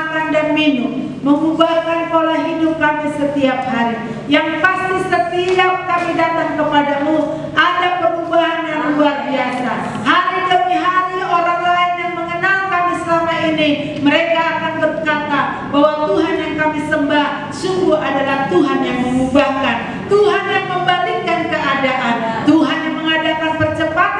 makan dan minum, mengubahkan pola hidup kami setiap hari. Yang pasti setiap kami datang kepadamu ada perubahan yang luar biasa. Hari demi hari orang lain yang mengenal kami selama ini, mereka akan berkata bahwa Tuhan yang kami sembah sungguh adalah Tuhan yang mengubahkan, Tuhan yang membalikkan keadaan, Tuhan yang mengadakan percepatan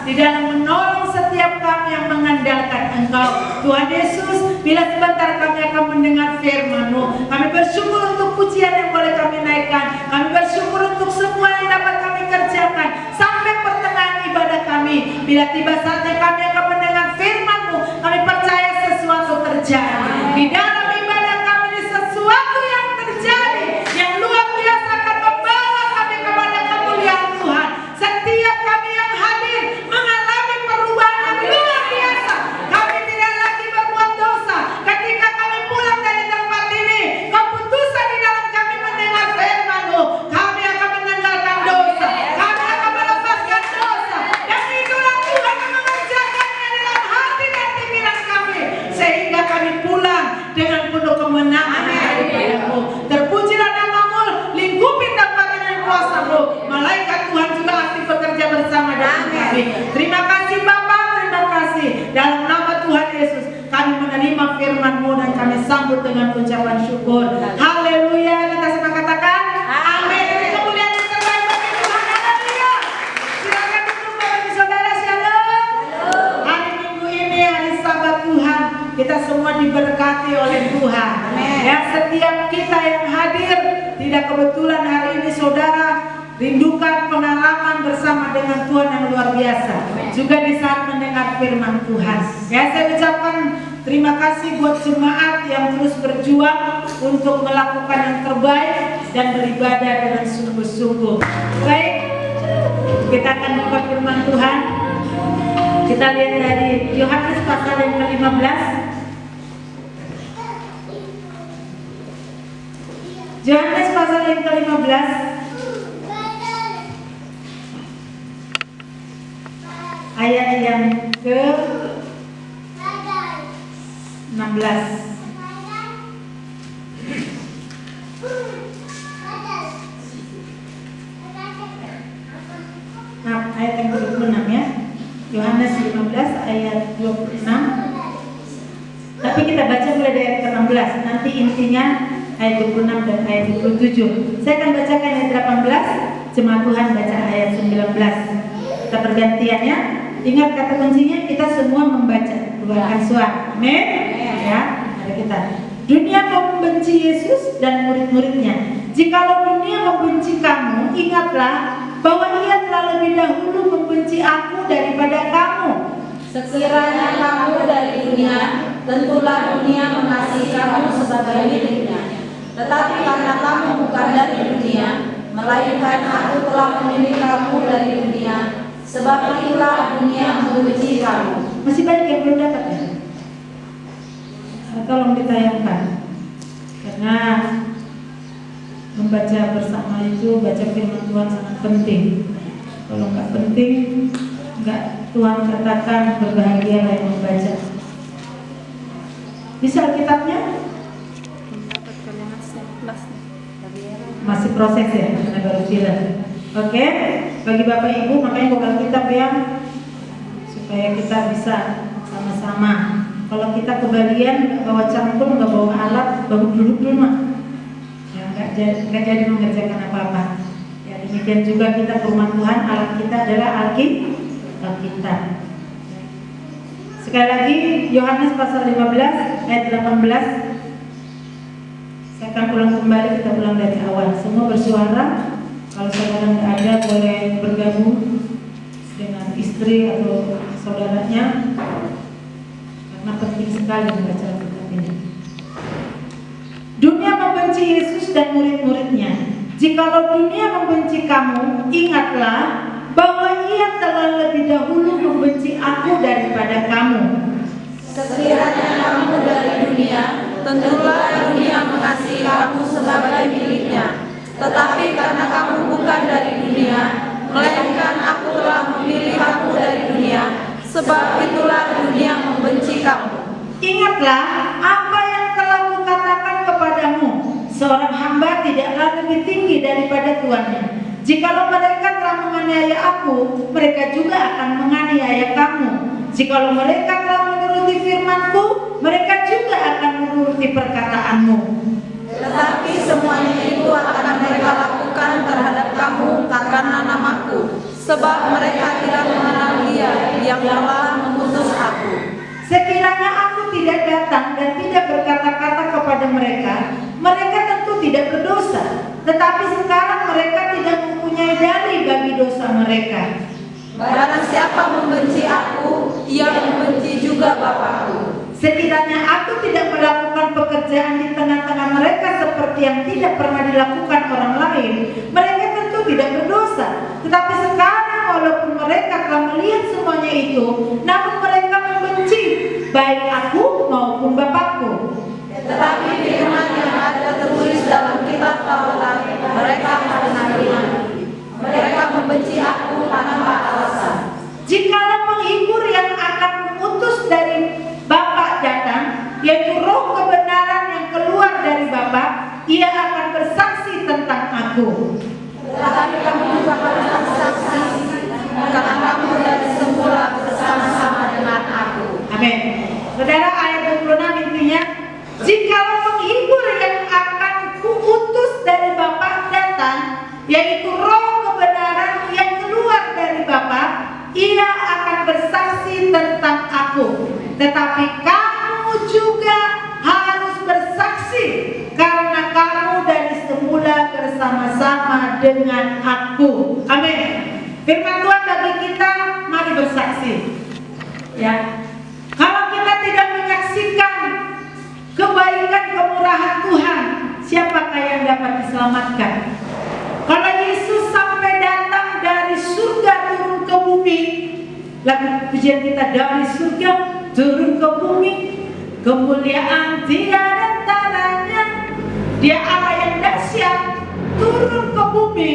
di dalam menolong setiap kami yang mengandalkan Engkau. Tuhan Yesus, bila sebentar kami akan mendengar firman-Mu, kami bersyukur untuk pujian yang boleh kami naikkan, kami bersyukur untuk semua yang dapat kami kerjakan sampai pertengahan ibadah kami. Bila tiba saatnya kami akan mendengar firman-Mu, kami percaya sesuatu terjadi di dalam ibadah kami. Ini sesuatu yang terjadi yang luar biasa akan membawa kami kepada kemuliaan Tuhan. Setiap kami yang hadir mengalami perubahan yang luar biasa. Kami tidak lagi berbuat dosa. Ketika kami pulang dari tempat ini, keputusan di dalam kami mendengar firman-Mu, kami akan meninggalkan dosa, kami akan melepaskan dosa, dan itulah Tuhan yang mengerjakannya dalam hati dan pikiran kami, sehingga kami pulang dengan penuh kemenangan daripada-Mu. Terpujilah nama-Mu, lingkupi tempat dengan kuasa-Mu. Malaikat Tuhan juga aktif bekerja bersama dengan kami. Terima kasih Bapa, terima kasih. Dalam nama Tuhan Yesus kami menerima firman-Mu dan kami sambut dengan ucapan syukur. Haleluya. Kita semua katakan amin. Kemuliaan yang terbaik bagi Tuhan. Haleluya. Silakan duduk Bapak Ibu Saudara. Shalom. Hari Minggu ini hari Sabat Tuhan, kita semua diberkati oleh Tuhan. Ya, setiap kita yang hadir, tidak kebetulan hari ini saudara rindukan pengalaman bersama dengan Tuhan yang luar biasa. Juga di saat mendengar firman Tuhan. Ya, saya ucapkan terima kasih buat jemaat yang terus berjuang untuk melakukan yang terbaik dan beribadah dengan sungguh-sungguh. Baik, kita akan buka firman Tuhan. Kita lihat dari Yohanes pasal yang ke-15. Yohanes pasal yang ke-15 ayat yang ke-16. Nah, ayat yang ke-26 ya. Yohanes 15 ayat 26. Tapi kita baca mulai dari ayat ke-16. Nanti intinya ayat 26 dan ayat 27. Saya akan bacakan ayat 18, jemaat Tuhan baca ayat 19. Kita pergantian ya. Ingat kata kuncinya, kita semua membaca, keluarkan suara. Amin. Ya, mari kita. Dunia membenci Yesus dan murid-muridnya. Jikalau dunia membenci kamu, ingatlah bahwa ia telah lebih dahulu membenci aku daripada kamu. Sekiranya kamu dari dunia, tentulah dunia mengasihi kamu sebagai miliknya. Tetapi karena kamu bukan dari dunia, melainkan aku telah memilih kamu dari dunia, sebab itulah dunia membenci kamu. Masih banyak yang belum dapat ya? Tolong ditayangkan. Karena membaca bersama itu, baca firman Tuhan sangat penting. Kalau nggak penting, nggak Tuhan katakan berbahagialah yang membaca. Bisa Alkitabnya? Masih proses ya, karena baru film. Oke, bagi Bapak Ibu makanya buka Alkitab ya, supaya kita bisa sama-sama. Kalau kita kebalian nggak bawa cangkul, nggak bawa alat, baru duduk dulu mah, ya nggak jadi mengerjakan apa-apa. Ya demikian juga kita ke rumah Tuhan, alat kita adalah Alkitab. Sekali lagi Yohanes pasal 15 ayat 18. Saya akan ulang kembali, kita ulang dari awal. Semua bersuara. Kalau saudara nggak ada boleh bergabung dengan istri atau saudaranya, karena penting sekali membaca Alkitab ini. Dunia membenci Yesus dan murid-muridnya. Jikalau dunia membenci kamu, ingatlah bahwa ia telah lebih dahulu membenci aku daripada kamu. Sekiranya kamu dari dunia, tentulah dunia mengasihi kamu sebagai miliknya. Tetapi karena kamu bukan dari dunia, melainkan aku telah memilih kamu dari dunia, sebab itulah dunia membenci kamu. Ingatlah tuannya. Jikalau mereka telah menganiaya aku, mereka juga akan menganiaya kamu. Jikalau mereka telah menuruti firman-Ku, mereka juga akan menuruti perkataanmu. Tetapi semuanya itu akan mereka lakukan terhadap kamu karena namaku, sebab mereka tidak mengenal Dia yang telah mengutus aku. Sekiranya aku tidak datang dan tidak berkata-kata kepada mereka, mereka tentu tidak berdosa. Tetapi sekarang mereka tidak mempunyai dalih bagi dosa mereka. Barang siapa membenci aku, ia membenci juga Bapakku. Sekiranya aku tidak melakukan pekerjaan di tengah-tengah mereka seperti yang tidak pernah dilakukan orang lain, mereka tentu tidak berdosa. Tetapi sekarang walaupun mereka telah melihat semuanya itu, namun mereka membenci baik aku maupun Bapakku. Tetapi firman yang ada tertulis dalam kitab Taurat mereka mengenali. Mereka membenci aku tanpa alasan. Jikalau penghibur yang akan kuutus dari Bapa datang, yaitu Roh kebenaran yang keluar dari Bapa, ia akan bersaksi tentang aku. Tetapi kamu juga harus bersaksi, karena kamu dari semula bersama-sama dengan aku. Amin. Saudara, ayat 26 intinya, jikalau penghibur yang akan kuutus dari Bapa datang, yaitu Roh kebenaran yang keluar dari Bapa, ia akan bersaksi tentang aku. Tetapi kamu juga harus bersaksi, karena kamu dari semula bersama-sama dengan aku. Amin. Firman Tuhan bagi kita, mari bersaksi. Ya, kalau kita tidak menyaksikan kebaikan kemurahan Tuhan, siapakah yang dapat diselamatkan? Kalau Yesus sampai datang dari surga turun ke bumi, lagu pujian kita dari surga turun ke bumi, kemuliaan tiada tandanya. Dia Allah yang dahsyat turun ke bumi,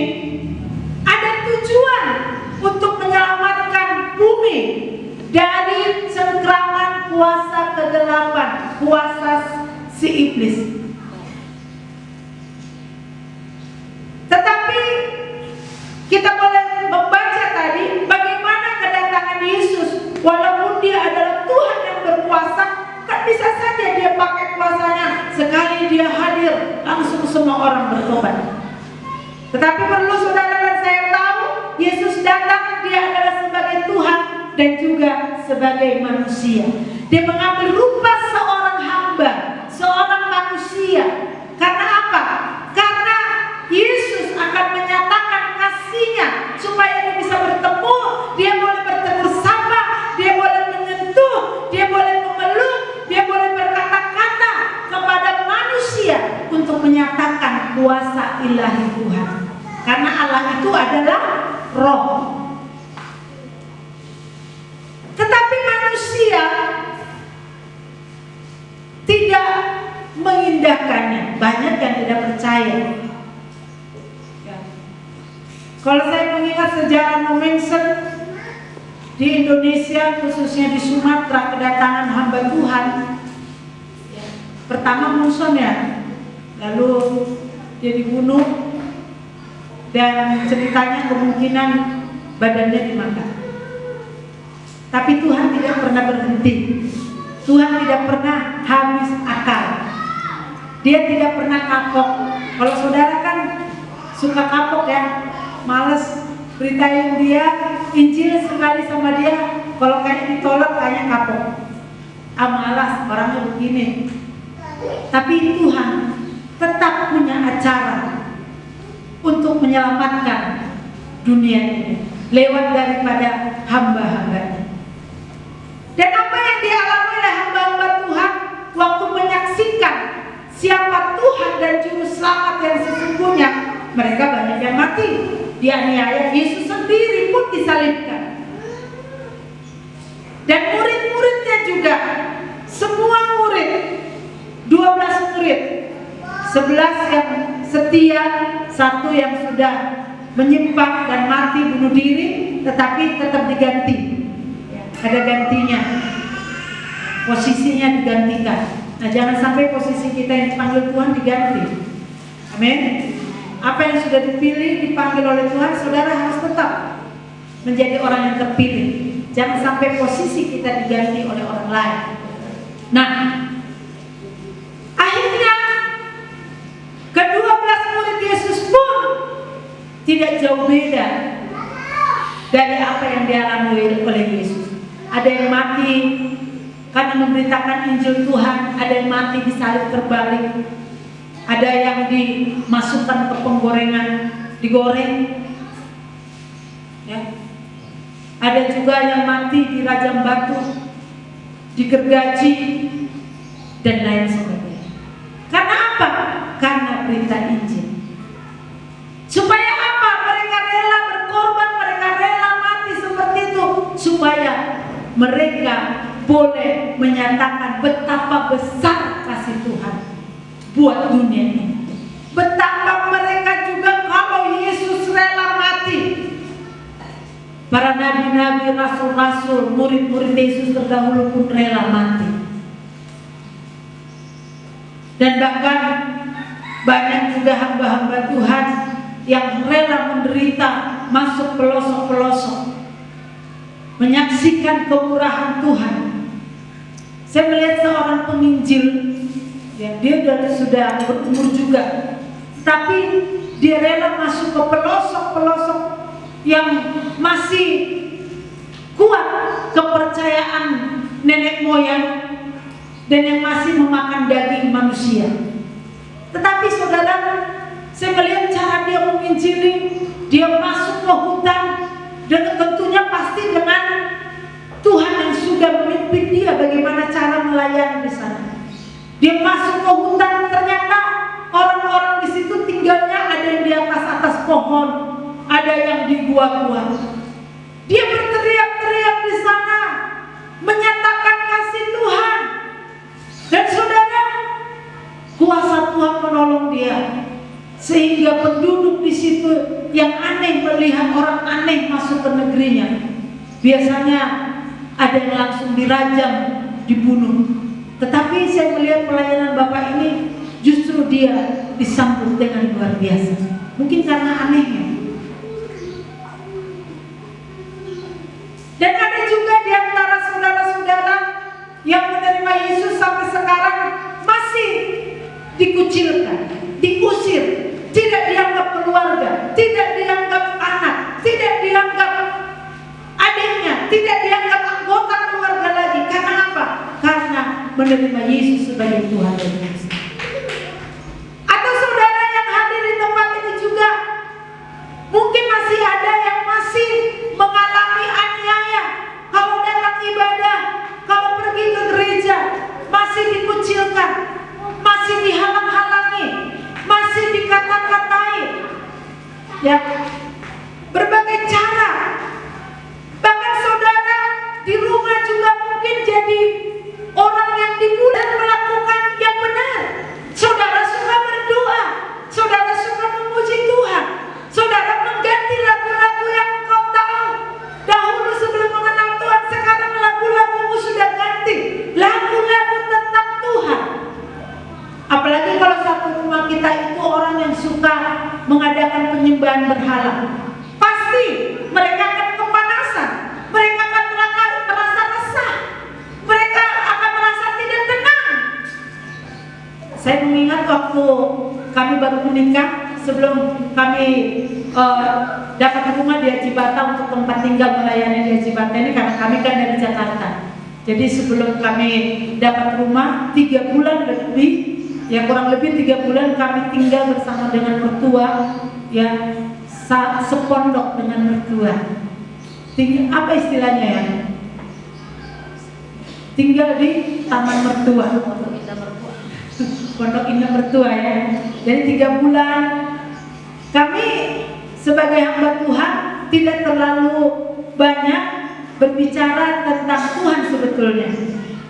ada tujuan untuk menyelamatkan bumi dari cengkraman kuasa kegelapan, kuasa si iblis. Tetapi kita boleh membaca tadi bagaimana kedatangan Yesus. Walaupun dia adalah Tuhan yang berkuasa, kan bisa saja dia pakai kuasanya, sekali dia hadir langsung semua orang bertobat. Tetapi perlu saudara dan saya tahu, Yesus datang, dia adalah sebagai Tuhan dan juga sebagai manusia. Dia mengambil rupa seorang hamba, seorang manusia. Karena apa? Karena Yesus akan menyatakan kasih-Nya supaya dia bisa bertemu, dia boleh bertegur sapa, dia boleh menyentuh, dia boleh memeluk, dia boleh berkata-kata kepada manusia untuk menyatakan kuasa ilahi Tuhan. Karena Allah itu adalah roh. Tetapi manusia tidak mengindahkannya. Banyak yang tidak percaya. Kalau saya mengingat sejarah Nomengsen di Indonesia, khususnya di Sumatera, kedatangan hamba Tuhan, pertama Monson ya, lalu dia dibunuh, dan ceritanya kemungkinan badannya dimakan. Tapi Tuhan tidak pernah berhenti. Tuhan tidak pernah habis akal. Dia tidak pernah kapok. Kalau saudara kan suka kapok ya, males beritain dia, Injil sekali sama dia, kalau kayak ditolak kayaknya kapok. Malas, orangnya begini. Tapi Tuhan tetap punya acara untuk menyelamatkan dunia ini lewat daripada hamba-hambanya. Dan apa yang dialami oleh hamba-hamba Tuhan waktu menyaksikan siapa Tuhan dan Juru Selamat yang sesungguhnya, mereka banyak yang mati, dianiaya. Yesus sendiri pun disalibkan. Dan murid-muridnya juga, semua murid, 12 murid, 11 yang setia, 1 yang sudah menyimpang dan mati bunuh diri, tetapi tetap diganti. Ada gantinya, posisinya digantikan. Nah, jangan sampai posisi kita yang dipanggil Tuhan diganti. Amin. Apa yang sudah dipilih, dipanggil oleh Tuhan, saudara harus tetap menjadi orang yang terpilih. Jangan sampai posisi kita diganti oleh orang lain. Nah, akhirnya ke-12 murid Yesus pun tidak jauh beda dari apa yang dialami oleh Yesus. Ada yang mati karena memberitakan Injil Tuhan, ada yang mati disalib terbalik, ada yang dimasukkan ke penggorengan, digoreng, ya. Ada juga yang mati di rajam batu, digergaji, dan lain sebagainya. Karena apa? Karena berita Injil. Supaya apa? Mereka rela berkorban, mereka rela mati seperti itu, supaya mereka boleh menyatakan betapa besar kasih Tuhan buat dunia ini. Betapa mereka juga kalau Yesus rela mati. Para nabi-nabi, rasul-rasul, murid-murid Yesus terdahulu pun rela mati. Dan bahkan banyak juga hamba-hamba Tuhan yang rela menderita, masuk pelosok-pelosok, menyaksikan kemurahan Tuhan. Saya melihat seorang penginjil, ya, dia sudah berumur juga, tapi dia rela masuk ke pelosok-pelosok yang masih kuat kepercayaan nenek moyang dan yang masih memakan daging manusia. Tetapi saudara, saya melihat cara dia menginjili, dia masuk ke hutan, dan tentunya pasti dengan Tuhan yang sudah memimpin dia bagaimana cara melayani di sana. Dia masuk ke hutan, ternyata orang-orang di situ tinggalnya ada yang di atas pohon, ada yang di gua-gua. Dia berteriak-teriak di sana, menyatakan kasih Tuhan. Dan saudara, kuasa Tuhan menolong dia, sehingga penduduk di situ yang aneh melihat orang aneh masuk ke negerinya. Biasanya ada yang langsung dirajam, dibunuh. Tetapi saya melihat pelayanan Bapak ini justru dia disambut dengan luar biasa. Mungkin karena anehnya. Dan ada juga di antara saudara-saudara yang menerima Yesus sampai sekarang masih dikucilkan, diusir, tidak dianggap keluarga, tidak dianggap anak, tidak dianggap adiknya, tidak dianggap anggota keluarga lagi. Karena apa? Karena menerima Yesus sebagai Tuhan dan Yesus. Atau saudara yang hadir di tempat ini juga mungkin masih ada yang masih mengalami aniaya. Kalau datang ibadah, kalau pergi ke gereja, masih dikucilkan, masih dihalang-halangi, masih dikata-katai, ya, berbagai cara. Bahkan saudara di rumah juga mungkin jadi orang yang dibuli dan melakukan yang benar. Saudara suka berdoa, saudara suka memuji Tuhan, saudara mengganti lagu-lagu yang engkau tahu dahulu sebelum mengenal Tuhan. Sekarang lagu-lagumu sudah ganti lagu-lagu tentang Tuhan. Apalagi kalau satu rumah kita itu orang yang suka mengadakan penyembahan berhala, pasti mereka akan kepanasan, mereka akan merasa resah, mereka akan merasa tidak tenang. Saya mengingat waktu kami baru menikah, sebelum kami dapat rumah di Haji Bata untuk tempat tinggal melayani di Haji Bata ini, karena kami kan dari Jakarta. Jadi sebelum kami dapat rumah 3 bulan lebih, ya kurang lebih 3 bulan kami tinggal bersama dengan mertua, ya sepondok dengan mertua. Apa istilahnya ya? Tinggal di taman mertua, pondok indah mertua ya. Jadi 3 bulan kami sebagai hamba Tuhan tidak terlalu banyak berbicara tentang Tuhan sebetulnya.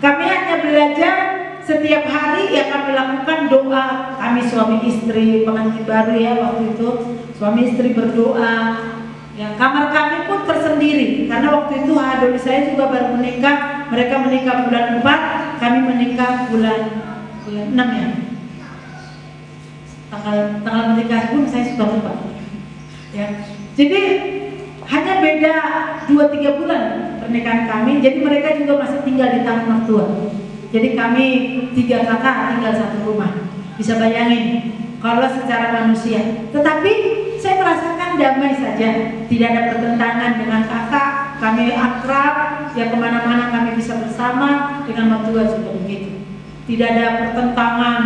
Kami hanya belajar setiap hari, ya kami lakukan doa. Kami suami istri pengantin baru ya waktu itu, suami istri berdoa. Ya, kamar kami pun tersendiri karena waktu itu doi saya juga baru menikah. Mereka menikah bulan 4, kami menikah bulan 6 ya. tanggal menikah pun saya suka lupa. Ya, jadi hanya beda 2-3 bulan pernikahan kami. Jadi mereka juga masih tinggal di tangan mertua. Jadi kami 3 kakak tinggal satu rumah. Bisa bayangin kalau secara manusia. Tetapi saya merasakan damai saja, tidak ada pertentangan dengan kakak. Kami akrab, ya kemana-mana kami bisa bersama. Dengan mertua juga begitu. Tidak ada pertentangan.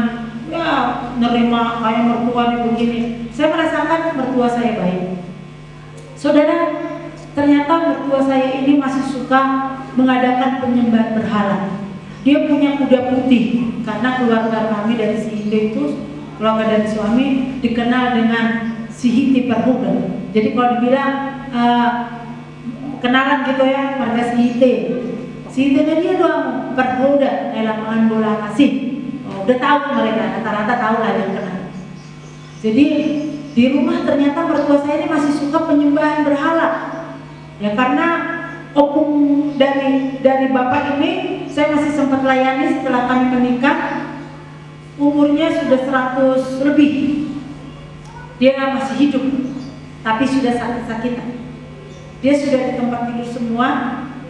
Ya nerima kayak mertua begini. Saya merasakan mertua saya baik. Saudara, ternyata mertua saya ini masih suka mengadakan penyembahan berhala. Dia punya kuda putih karena keluarga kami dari Sihite itu, keluarga dari suami dikenal dengan Sihite Perhuda. Jadi kalau dibilang kenalan gitu ya, marga Sihite. Sihite dia doang Perhuda dalam lapangan bola kasih. Udah tahu mereka, rata-rata tahu lah yang kenal. Jadi di rumah ternyata mertua saya ini masih suka penyembahan berhala. Ya karena opung dari bapak ini saya masih sempat layani setelah kami menikah. Umurnya sudah 100 lebih. Dia masih hidup, tapi sudah sakit-sakitan. Dia sudah di tempat tidur semua.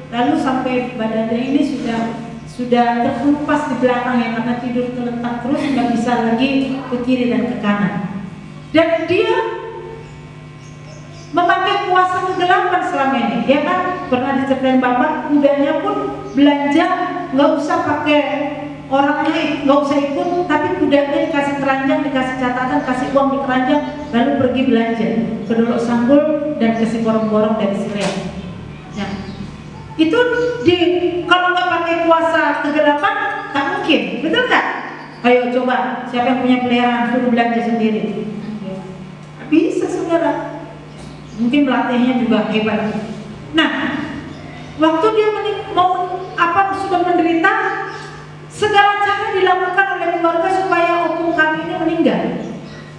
Lalu sampai badannya ini sudah terkelupas di belakang ya, karena tidur terletak terus, nggak bisa lagi ke kiri dan ke kanan. Dan dia memakai kuasa kegelapan selama ini. Dia kan pernah diceritain bapak, kudanya pun belanja nggak usah pakai orangnya, nggak usah ikut, tapi kudanya dikasih keranjang, dikasih catatan, kasih uang di keranjang, lalu pergi belanja ke Dolok Sanggul dan ke si borong-borong dari Sirean. Ya. Itu kalau nggak pakai kuasa kegelapan tak mungkin, betul nggak? Ayo coba, siapa yang punya peliharaan suruh belanja sendiri. Bisa saudara, mungkin pelatihnya juga hebat. Nah, waktu dia sudah menderita, segala cara dilakukan oleh keluarga supaya opung kami ini meninggal.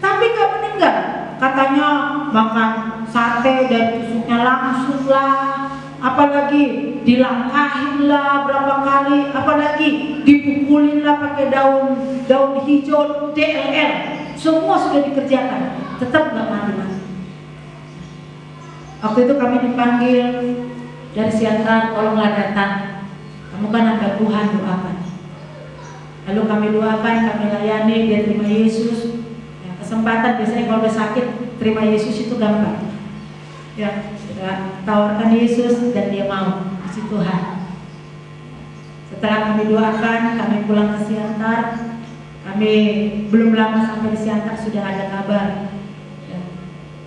Tapi gak meninggal. Katanya makan sate dan tusuknya langsung lah, apalagi dilangkahin lah berapa kali, apalagi dipukulin lah pakai daun hijau DLL. Semua sudah dikerjakan, tetap gak mati. Waktu itu kami dipanggil dari Siantar, tolonglah datang. Kamu kan hamba Tuhan, doakan. Lalu kami doakan, kami layani, dia terima Yesus. Ya, kesempatan biasanya kalau udah sakit terima Yesus itu gampang. Ya, kita tawarkan Yesus dan dia mau. Puji Tuhan. Setelah kami doakan, kami pulang ke Siantar. Kami belum lama sampai di Siantar sudah ada kabar, ya,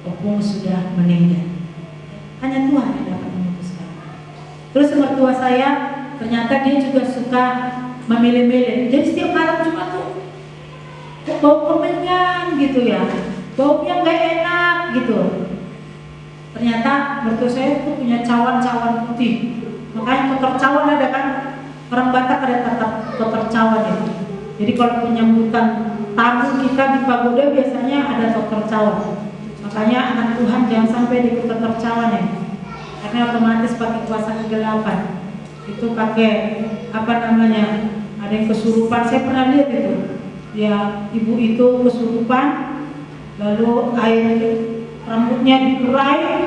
opung sudah meninggal. Hanya Tuhan yang dapat memutuskan. Terus mertua saya ternyata dia juga suka memilih-milih. Jadi setiap malam Jumat tuh bau kemenyan gitu ya, baunya nggak enak gitu. Ternyata mertua saya tuh punya cawan-cawan putih. Makanya kotor cawan ada kan, orang Batak ada kotor cawan ya. Jadi kalau penyambutan tamu kita di pagoda biasanya ada kotor cawan. Makanya anak Tuhan jangan sampai di kotor cawan ya. Karena otomatis pakai kuasa kegelapan. Itu pakai ada yang kesurupan. Saya pernah lihat itu. Ya, ibu itu kesurupan, lalu air rambutnya diurai,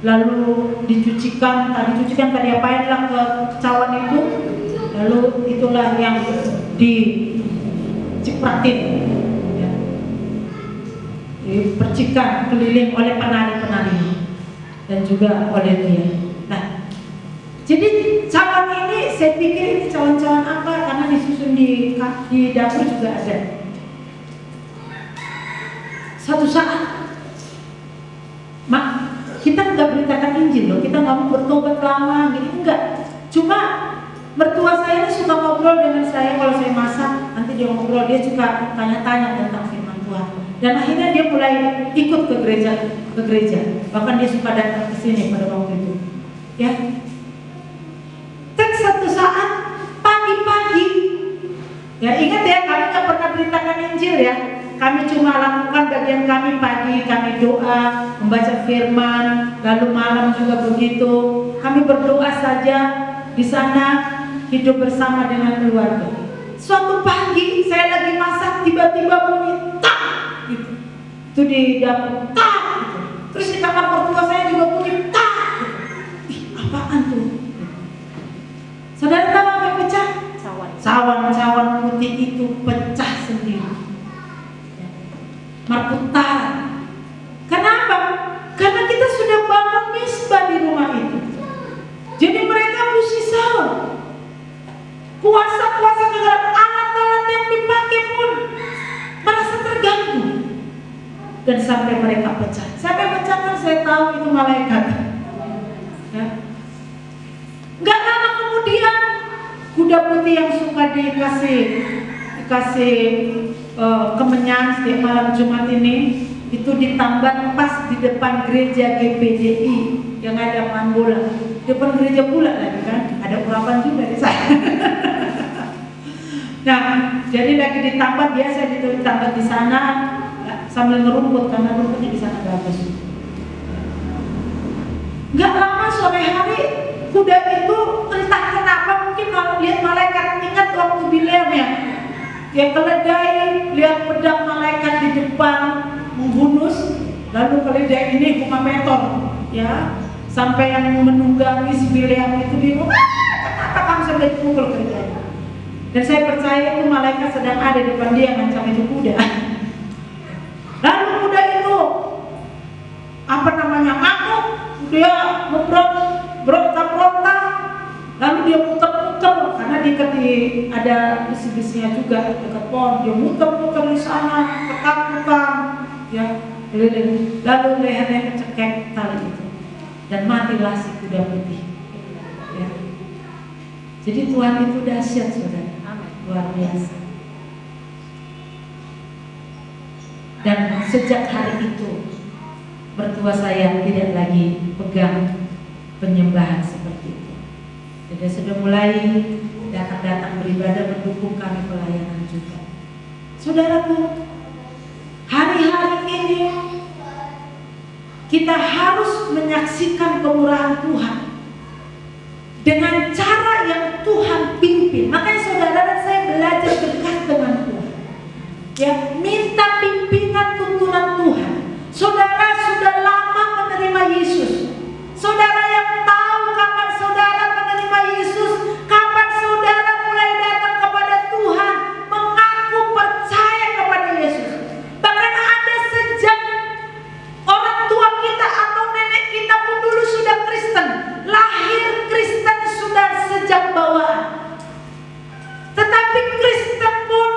lalu dicucikan tadi apain lah ke cawan itu, lalu itulah yang dicipratin, ya, dipercikan keliling oleh penari-penari dan juga oleh dia. Nah, jadi cawan ini saya pikir ini cawan-cawan apa, karena disusun di dapur juga ada. Suatu saat kita nggak beritakan Injil loh, kita nggak mau bertobat lama gitu, enggak. Cuma mertua saya ini suka ngobrol dengan saya kalau saya masak, nanti dia ngobrol, dia suka tanya-tanya tentang firman Tuhan. Dan akhirnya dia mulai ikut ke gereja. Bahkan dia suka datang ke sini pada waktu itu. Ya. Satu saat pagi-pagi, ya ingat ya, kami nggak pernah beritakan Injil ya. Kami cuma lakukan bagian kami pagi, kami doa, membaca firman, lalu malam juga begitu. Kami berdoa saja di sana, hidup bersama dengan keluarga. Suatu pagi saya lagi masak, tiba-tiba bunyi tak gitu. itu di dapur tak gitu. Terus di kamar mertua saya juga bunyi tak gitu. Ih, apaan tuh? Saudara tahu apa yang pecah? Cawan putih itu pecah sendiri. Marputar. Kenapa? Karena kita sudah bangun misbah di rumah itu. Jadi mereka mesti sahur. Kuasa-kuasa kegelapan, alat-alat yang dipakai pun merasa terganggu. Dan sampai mereka pecah. Siapa yang pecahkan? Saya tahu itu malaikat. Ya. Gak lama kemudian kuda putih yang suka dikasih kemenyan setiap malam Jumat ini itu ditambat pas di depan gereja GPDI yang ada lapangan bola. Depan gereja pula lagi kan, ada urapan juga di sana. Nah, jadi lagi ditambat, biasa ditambat di sana ya, sambil ngerumput karena rumputnya di sana bagus. Nggak lama sore hari kuda itu entah kenapa mungkin lihat malaikat, ingat waktu Bileam ya, dia keledai lihat pedang malaikat di depan menghunus, lalu keledai ini kumameton ya, sampai yang menunggangi si Bileam itu bingung, kenapa kamu sampai dipukul keledai? Dan saya percaya itu malaikat sedang ada di depan dia ngancam itu kuda. Lalu kuda itu ngamuk, dia berontak-berontak, lalu dia muter-muter karena ada bisi-bisinya juga dekat pohon, dia muter-muter di sana, ketakutan, ya keliling, lalu lehernya kecekek tali itu, dan matilah si kuda putih. Ya. Jadi Tuhan itu dahsyat, saudara, luar biasa. Dan sejak hari itu mertua saya tidak lagi pegang penyembahan seperti itu. Jadi sudah mulai datang beribadah, mendukung kami pelayanan juga. Saudaraku, hari-hari ini kita harus menyaksikan kemurahan Tuhan dengan cara yang Tuhan pimpin. Makanya saudara dan saya belajar dekat dengan Tuhan. Ya, minta pimpinan tuntunan Tuhan. Saudara sudah lama menerima Yesus. Saudara yang tahu kapan saudara menerima Yesus, kapan saudara mulai datang kepada Tuhan, mengaku percaya kepada Yesus. Bahkan ada sejak orang tua kita atau nenek kita pun dulu sudah Kristen, lahir Kristen sudah sejak bawaan. Tetapi Kristen pun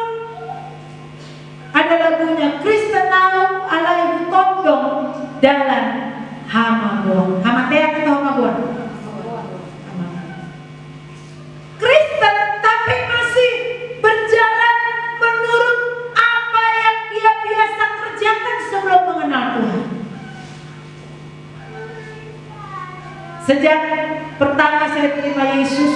ada lagunya, Kristen now alai tondong dalam hamabuan. Hamatea atau hamabuan? Kristen tapi masih berjalan menurut apa yang dia biasa kerjakan sebelum mengenal Tuhan. Sejak pertama saya terima Yesus,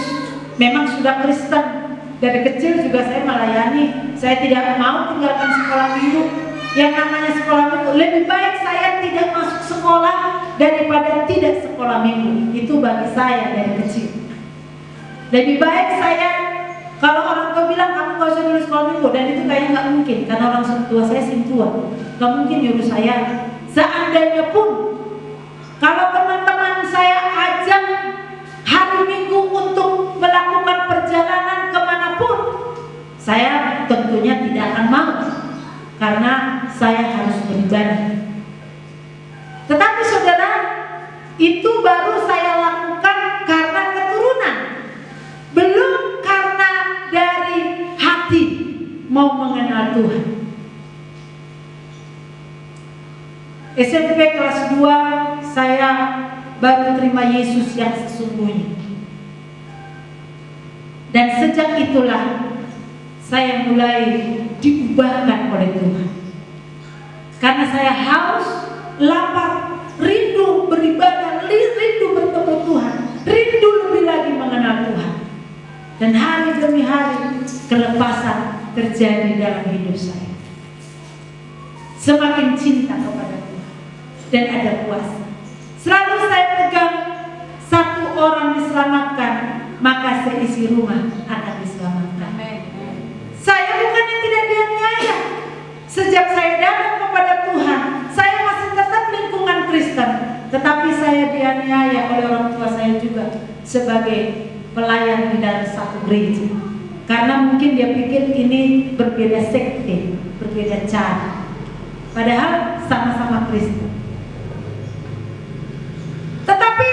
memang sudah Kristen. Dari kecil juga saya melayani. Saya tidak mau tinggalkan sekolah minggu. Yang namanya sekolah minggu, lebih baik saya tidak masuk sekolah daripada tidak sekolah minggu. Itu bagi saya dari kecil. Lebih baik saya, kalau orang tua bilang kamu gak usah dulu sekolah minggu, dan itu kayaknya gak mungkin karena orang tua saya sintua, gak mungkin nyuruh saya. Seandainya pun kalau teman-teman saya ajak hari Minggu untuk melakukan perjalanan kemanapun, saya tentunya tidak akan mau, karena saya harus beribadah. Tetapi saudara, itu baru saya lakukan karena keturunan, belum karena dari hati mau mengenal Tuhan. SMP kelas 2 saya baru terima Yesus yang sesungguhnya. Dan sejak itulah saya mulai diubahkan oleh Tuhan. Karena saya haus, lapar, rindu beribadah, rindu bertemu Tuhan, rindu lebih lagi mengenal Tuhan. Dan hari demi hari kelepasan terjadi dalam hidup saya. Semakin cinta kepada Tuhan dan ada kuasa. Selalu saya pegang, satu orang diselamatkan, maka seisi rumah akan diselamatkan. Saya bukan yang tidak dianiaya. Sejak saya datang kepada Tuhan, Tetapi saya dianiaya oleh orang tua saya juga sebagai pelayan di dalam satu gereja. Karena mungkin dia pikir ini berbeda sekte, berbeda cara. Padahal sama-sama Kristen. Tetapi